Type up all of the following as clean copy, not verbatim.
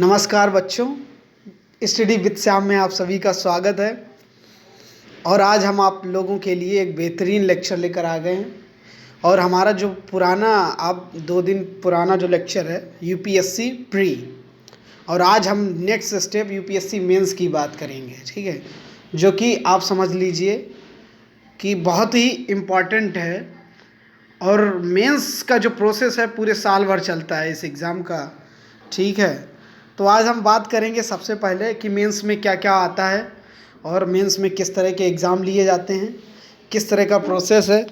नमस्कार बच्चों, study with Shyam में आप सभी का स्वागत है। और आज हम आप लोगों के लिए एक बेहतरीन लेक्चर लेकर आ गए हैं। और हमारा जो पुराना अब 2 दिन पुराना जो लेक्चर है यूपीएससी प्री, और आज हम नेक्स्ट स्टेप यूपीएससी मेंस की बात करेंगे, ठीक है, जो कि आप समझ लीजिए कि बहुत ही इम्पॉर्टेंट है। और मेंस का जो प्रोसेस है पूरे साल भर चलता है इस एग्ज़ाम का, ठीक है। तो आज हम बात करेंगे सबसे पहले कि मेंस में क्या क्या आता है और मेंस में किस तरह के एग्ज़ाम लिए जाते हैं, किस तरह का प्रोसेस है,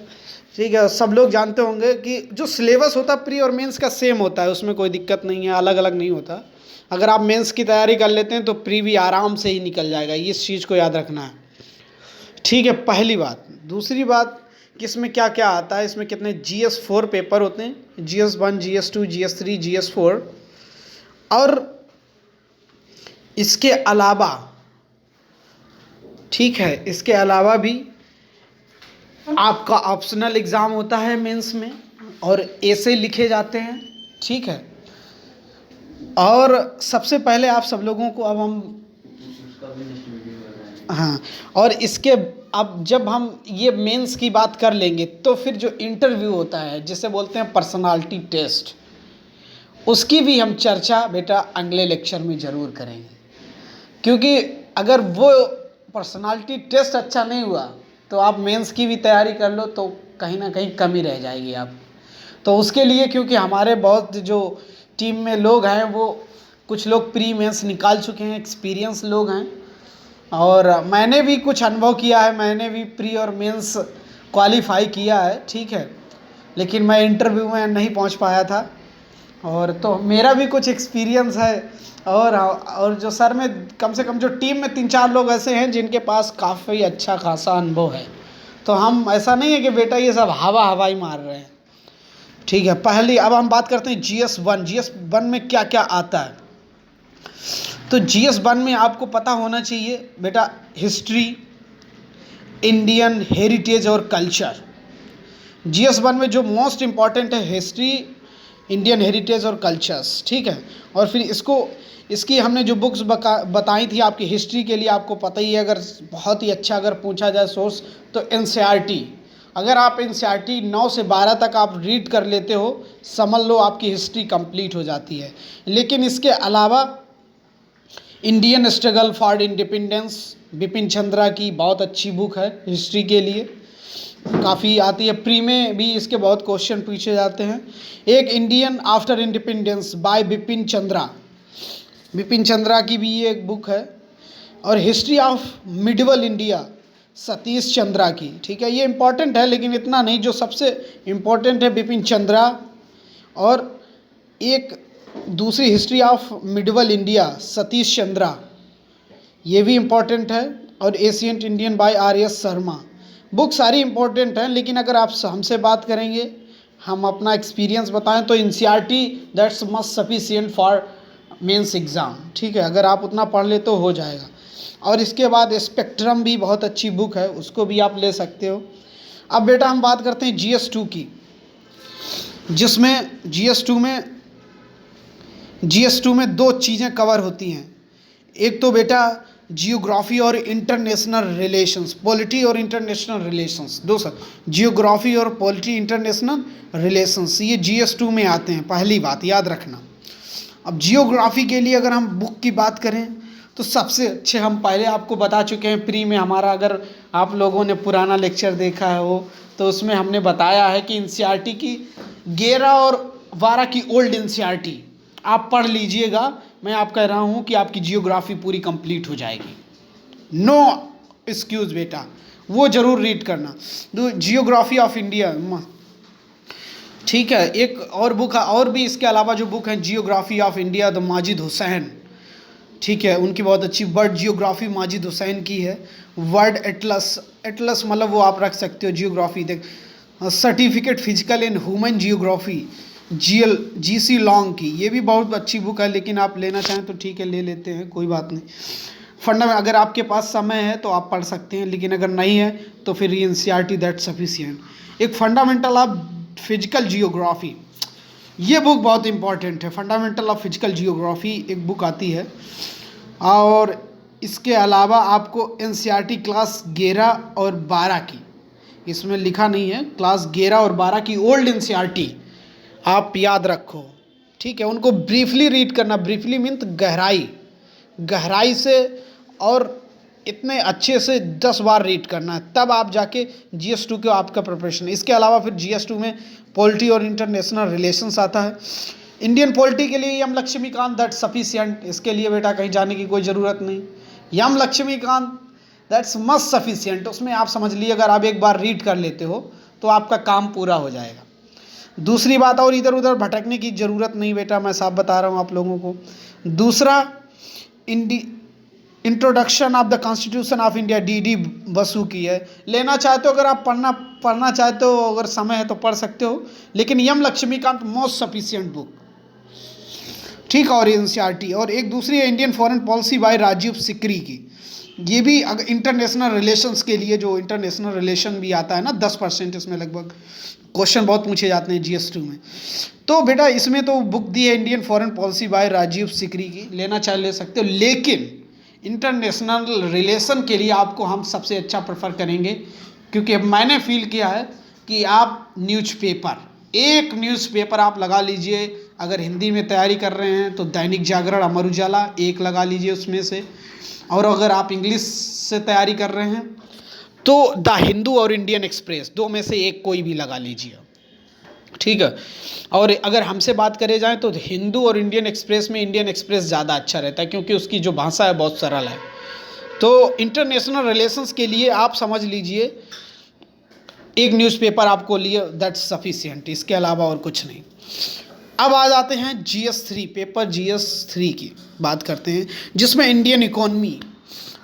ठीक है। सब लोग जानते होंगे कि जो सिलेबस होता है प्री और मेंस का सेम होता है, उसमें कोई दिक्कत नहीं है, अलग अलग नहीं होता। अगर आप मेंस की तैयारी कर लेते हैं तो प्री भी आराम से ही निकल जाएगा, इस चीज़ को याद रखना है, ठीक है, पहली बात। दूसरी बात कि इसमें क्या क्या आता है, इसमें कितने GS4 पेपर होते हैं, GS1, GS2, GS3, GS4। और इसके अलावा, ठीक है, इसके अलावा भी आपका ऑप्शनल एग्ज़ाम होता है मेंस में और ऐसे लिखे जाते हैं, ठीक है। और सबसे पहले आप सब लोगों को अब हम और इसके अब जब हम ये मेंस की बात कर लेंगे तो फिर जो इंटरव्यू होता है जिसे बोलते हैं पर्सनालिटी टेस्ट, उसकी भी हम चर्चा बेटा अगले लेक्चर में ज़रूर करेंगे। क्योंकि अगर वो पर्सनालिटी टेस्ट अच्छा नहीं हुआ तो आप मेंस की भी तैयारी कर लो तो कहीं ना कहीं कमी रह जाएगी आप। तो उसके लिए, क्योंकि हमारे बहुत जो टीम में लोग हैं वो कुछ लोग प्री मेंस निकाल चुके हैं, एक्सपीरियंस लोग हैं, और मैंने भी कुछ अनुभव किया है, मैंने भी प्री और मेंस क्वालिफाई किया है, ठीक है। लेकिन मैं इंटरव्यू में नहीं पहुंच पाया था, और तो मेरा भी कुछ एक्सपीरियंस है। और जो सर में कम से कम जो टीम में 3-4 लोग ऐसे हैं जिनके पास काफ़ी अच्छा खासा अनुभव है। तो हम ऐसा नहीं है कि बेटा ये सब हवा ही मार रहे हैं, ठीक है। पहली अब हम बात करते हैं GS1 में क्या क्या आता है। तो GS1 में आपको पता होना चाहिए बेटा हिस्ट्री, इंडियन हेरिटेज और कल्चर। GS1 में जो मोस्ट इम्पॉर्टेंट है हिस्ट्री, इंडियन हेरिटेज और कल्चर्स, ठीक है। और फिर इसकी हमने जो बुक्स बताई थी आपकी हिस्ट्री के लिए, आपको पता ही है, अगर बहुत ही अच्छा अगर पूछा जाए सोर्स तो NCERT। अगर आप NCERT 9 से 12 तक आप रीड कर लेते हो, समझ लो आपकी हिस्ट्री कंप्लीट हो जाती है। लेकिन इसके अलावा Indian struggle for independence, Bipin Chandra की बहुत अच्छी बुक है हिस्ट्री के लिए, काफ़ी आती है, प्री में भी इसके बहुत क्वेश्चन पूछे जाते हैं। एक Indian after independence bye Bipin Chandra की भी ये एक बुक है। और history of medieval India Satish Chandra की, ठीक है। ये इम्पॉर्टेंट है लेकिन इतना नहीं, जो सबसे इम्पॉर्टेंट है बिपिन चंद्रा। और एक दूसरी history of medieval India Satish Chandra, ये भी इम्पॉर्टेंट है। और ancient Indian by RS Sharma. Book सारी इम्पोर्टेंट हैं, लेकिन अगर आप हमसे बात करेंगे, हम अपना एक्सपीरियंस बताएं तो NCERT that's must sufficient for mains exam, ठीक है। अगर आप उतना पढ़ ले तो हो जाएगा। और इसके बाद स्पेक्ट्रम भी बहुत अच्छी बुक है, उसको भी आप ले सकते हो। अब बेटा हम बात करते हैं GS2 की, जिसमें GS2 में 2 चीज़ें कवर होती हैं। एक तो बेटा जियोग्राफी और इंटरनेशनल रिलेशंस, पॉलिटी और इंटरनेशनल रिलेशंस, जियोग्राफी और पॉलिटी इंटरनेशनल रिलेशंस, ये GS2 में आते हैं, पहली बात याद रखना। अब जियोग्राफी के लिए अगर हम बुक की बात करें तो सबसे अच्छे हम पहले आपको बता चुके हैं प्री में हमारा, अगर आप लोगों ने पुराना लेक्चर देखा है वो, तो उसमें हमने बताया है कि NCERT की 11 और 12 की ओल्ड NCERT आप पढ़ लीजिएगा। मैं आप कह रहा हूँ कि आपकी जियोग्राफी पूरी कंप्लीट हो जाएगी, नो एक्सक्यूज़ बेटा, वो ज़रूर रीड करना, जियोग्राफी ऑफ इंडिया, ठीक है। एक और बुक है, और भी इसके अलावा जो बुक है geography of India the Majid Hussain, ठीक है, उनकी बहुत अच्छी वर्ल्ड जियोग्राफी माजिद हुसैन की है। वर्ल्ड एटलस मतलब वो आप रख सकते हो जियोग्राफी, देख certificate physical and human geography GC long की, ये भी बहुत अच्छी बुक है, लेकिन आप लेना चाहें तो ठीक है ले लेते हैं, कोई बात नहीं। फंडामेंटल अगर आपके पास समय है तो आप पढ़ सकते हैं, लेकिन अगर नहीं है तो फिर NCERT दैट सफिशिएंट। एक फंडामेंटल ऑफ फिजिकल जियोग्राफी, ये बुक बहुत इंपॉर्टेंट है, फंडामेंटल ऑफ फिजिकल जियोग्राफी एक बुक आती है। और इसके अलावा आपको एनसीईआरटी क्लास 11 और 12 की, इसमें लिखा नहीं है, क्लास 11 और 12 की ओल्ड एनसीईआरटी आप याद रखो, ठीक है। उनको ब्रीफली रीड करना, ब्रीफली मीन्स गहराई से और इतने अच्छे से 10 बार रीड करना है, तब आप जाके GS2 के आपका प्रिपरेशन। इसके अलावा फिर GS2 में पॉलिटी और इंटरनेशनल रिलेशंस आता है। इंडियन पॉलिटी के लिए यम लक्ष्मीकांत दैट्स सफिशिएंट, इसके लिए बेटा कहीं जाने की कोई ज़रूरत नहीं। यम लक्ष्मीकांत दैट्स मस्ट सफिशिएंट, उसमें आप समझ लिए अगर आप एक बार रीड कर लेते हो तो आपका काम पूरा हो जाएगा। दूसरी बात, और इधर उधर भटकने की ज़रूरत नहीं बेटा, मैं साफ बता रहा हूँ आप लोगों को। दूसरा, introduction of the constitution of India DD Basu की है, लेना चाहते हो अगर आप पढ़ना चाहते हो, अगर समय है तो पढ़ सकते हो, लेकिन M Laxmikanth most sufficient book, ठीक। और एनसीईआरटी, और एक दूसरी है Indian foreign policy by Rajiv Sikri की, ये भी अगर इंटरनेशनल रिलेशंस के लिए, जो इंटरनेशनल रिलेशन भी आता है ना, 10% इसमें लगभग क्वेश्चन बहुत पूछे जाते हैं GS2 में। तो बेटा इसमें तो बुक दी है Indian foreign policy by Rajiv Sikri की, लेना चाहे ले सकते हो, लेकिन इंटरनेशनल रिलेशन के लिए आपको हम सबसे अच्छा प्रेफर करेंगे, क्योंकि मैंने फील किया है कि आप एक न्यूज़पेपर आप लगा लीजिए। अगर हिंदी में तैयारी कर रहे हैं तो दैनिक जागरण, अमर उजाला एक लगा लीजिए उसमें से, और अगर आप इंग्लिश से तैयारी कर रहे हैं तो द हिंदू और इंडियन एक्सप्रेस, दो में से एक कोई भी लगा लीजिए, ठीक है। और अगर हमसे बात करे जाए तो हिंदू और इंडियन एक्सप्रेस में इंडियन एक्सप्रेस ज़्यादा अच्छा रहता है, क्योंकि उसकी जो भाषा है बहुत सरल है। तो इंटरनेशनल रिलेशंस के लिए आप समझ लीजिए एक न्यूज़पेपर आपको लिए, दैट्स सफिशिएंट, इसके अलावा और कुछ नहीं। अब आ जाते हैं GS3, पेपर GS3 की बात करते हैं, जिसमें इंडियन इकोनॉमी,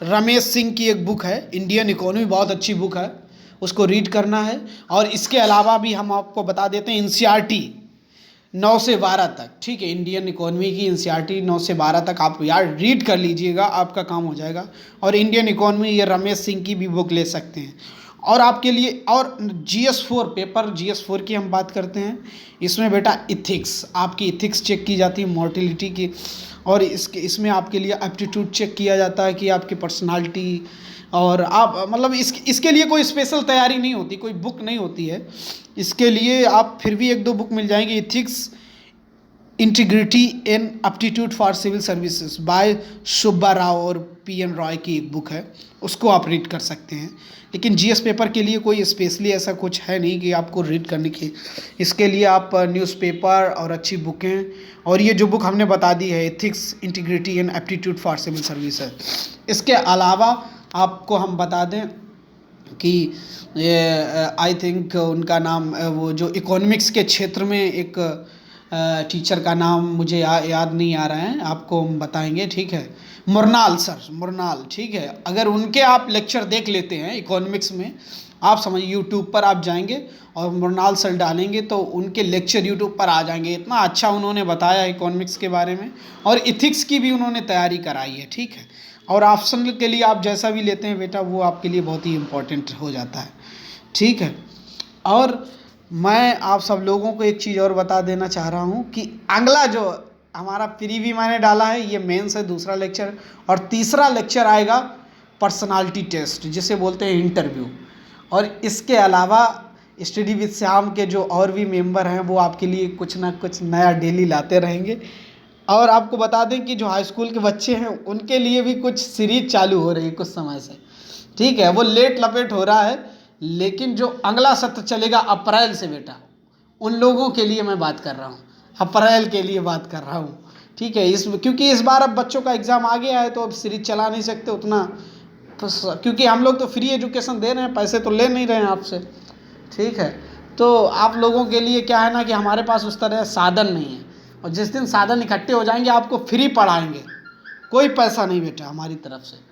रमेश सिंह की एक बुक है इंडियन इकोनॉमी, बहुत अच्छी बुक है, उसको रीड करना है। और इसके अलावा भी हम आपको बता देते हैं एनसीईआरटी 9 से 12 तक, ठीक है। इंडियन इकोनॉमी की एनसीईआरटी 9 से 12 तक आप यार रीड कर लीजिएगा, आपका काम हो जाएगा। और इंडियन इकोनॉमी ये रमेश सिंह की भी बुक ले सकते हैं। और आपके लिए, और GS4, पेपर GS4 की हम बात करते हैं, इसमें बेटा इथिक्स, आपकी इथिक्स चेक की जाती है, मोर्टिलिटी की, और इसमें आपके लिए एप्टीट्यूड चेक किया जाता है कि आपकी पर्सनालिटी, और आप मतलब इसके लिए कोई स्पेशल तैयारी नहीं होती, कोई बुक नहीं होती है इसके लिए। आप फिर भी 1-2 बुक मिल जाएंगी। Ethics, integrity and aptitude for civil services by Subba Rao और PN रॉय की एक बुक है, उसको आप रीड कर सकते हैं। लेकिन GS पेपर के लिए कोई स्पेशली ऐसा कुछ है नहीं कि आपको रीड करने की, इसके लिए आप न्यूज़पेपर और अच्छी बुकें, और ये जो बुक हमने बता दी है ethics, integrity and aptitude for civil services. इसके अलावा आपको हम बता दें कि आई थिंक उनका नाम, वो जो इकोनॉमिक्स के क्षेत्र में एक टीचर का नाम मुझे याद नहीं आ रहा है, आपको हम बताएंगे, ठीक है। मुरनाल सर, मुरनाल, ठीक है। अगर उनके आप लेक्चर देख लेते हैं इकोनॉमिक्स में, आप समझ, यूट्यूब पर आप जाएंगे और मुरनाल सर डालेंगे तो उनके लेक्चर यूट्यूब पर आ जाएंगे। इतना अच्छा उन्होंने बताया इकोनॉमिक्स के बारे में, और इथिक्स की भी उन्होंने तैयारी कराई है, ठीक है। और ऑप्शन के लिए आप जैसा भी लेते हैं बेटा, वो आपके लिए बहुत ही इम्पोर्टेंट हो जाता है, ठीक है। और मैं आप सब लोगों को एक चीज़ और बता देना चाह रहा हूँ कि अगला जो हमारा प्रीव्यू मैंने डाला है, ये मेंस है, दूसरा लेक्चर, और तीसरा लेक्चर आएगा पर्सनालिटी टेस्ट, जिसे बोलते हैं इंटरव्यू। और इसके अलावा स्टडी विद श्याम के जो और भी मेंबर हैं, वो आपके लिए कुछ ना कुछ नया डेली लाते रहेंगे। और आपको बता दें कि जो हाई स्कूल के बच्चे हैं, उनके लिए भी कुछ सीरीज चालू हो रही है कुछ समय से, ठीक है। वो लेट लपेट हो रहा है, लेकिन जो अगला सत्र चलेगा अप्रैल से बेटा, उन लोगों के लिए मैं बात कर रहा हूँ, अप्रैल के लिए बात कर रहा हूँ, ठीक है। क्योंकि इस बार अब बच्चों का एग्ज़ाम आ गया है, तो अब सीरीज चला नहीं सकते उतना, तो क्योंकि हम लोग तो फ्री एजुकेशन दे रहे हैं, पैसे तो ले नहीं रहे हैं आपसे, ठीक है। तो आप लोगों के लिए क्या है ना कि हमारे पास उस तरह साधन नहीं है, और जिस दिन साधन इकट्ठे हो जाएंगे आपको फ्री पढ़ाएंगे, कोई पैसा नहीं बेटा हमारी तरफ से।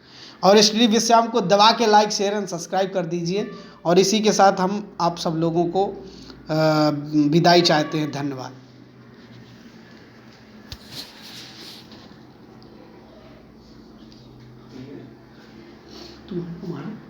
और स्टडी विद श्याम को दबा के लाइक, शेयर एंड सब्सक्राइब कर दीजिए। और इसी के साथ हम आप सब लोगों को विदाई चाहते हैं। धन्यवाद। तुम्हारा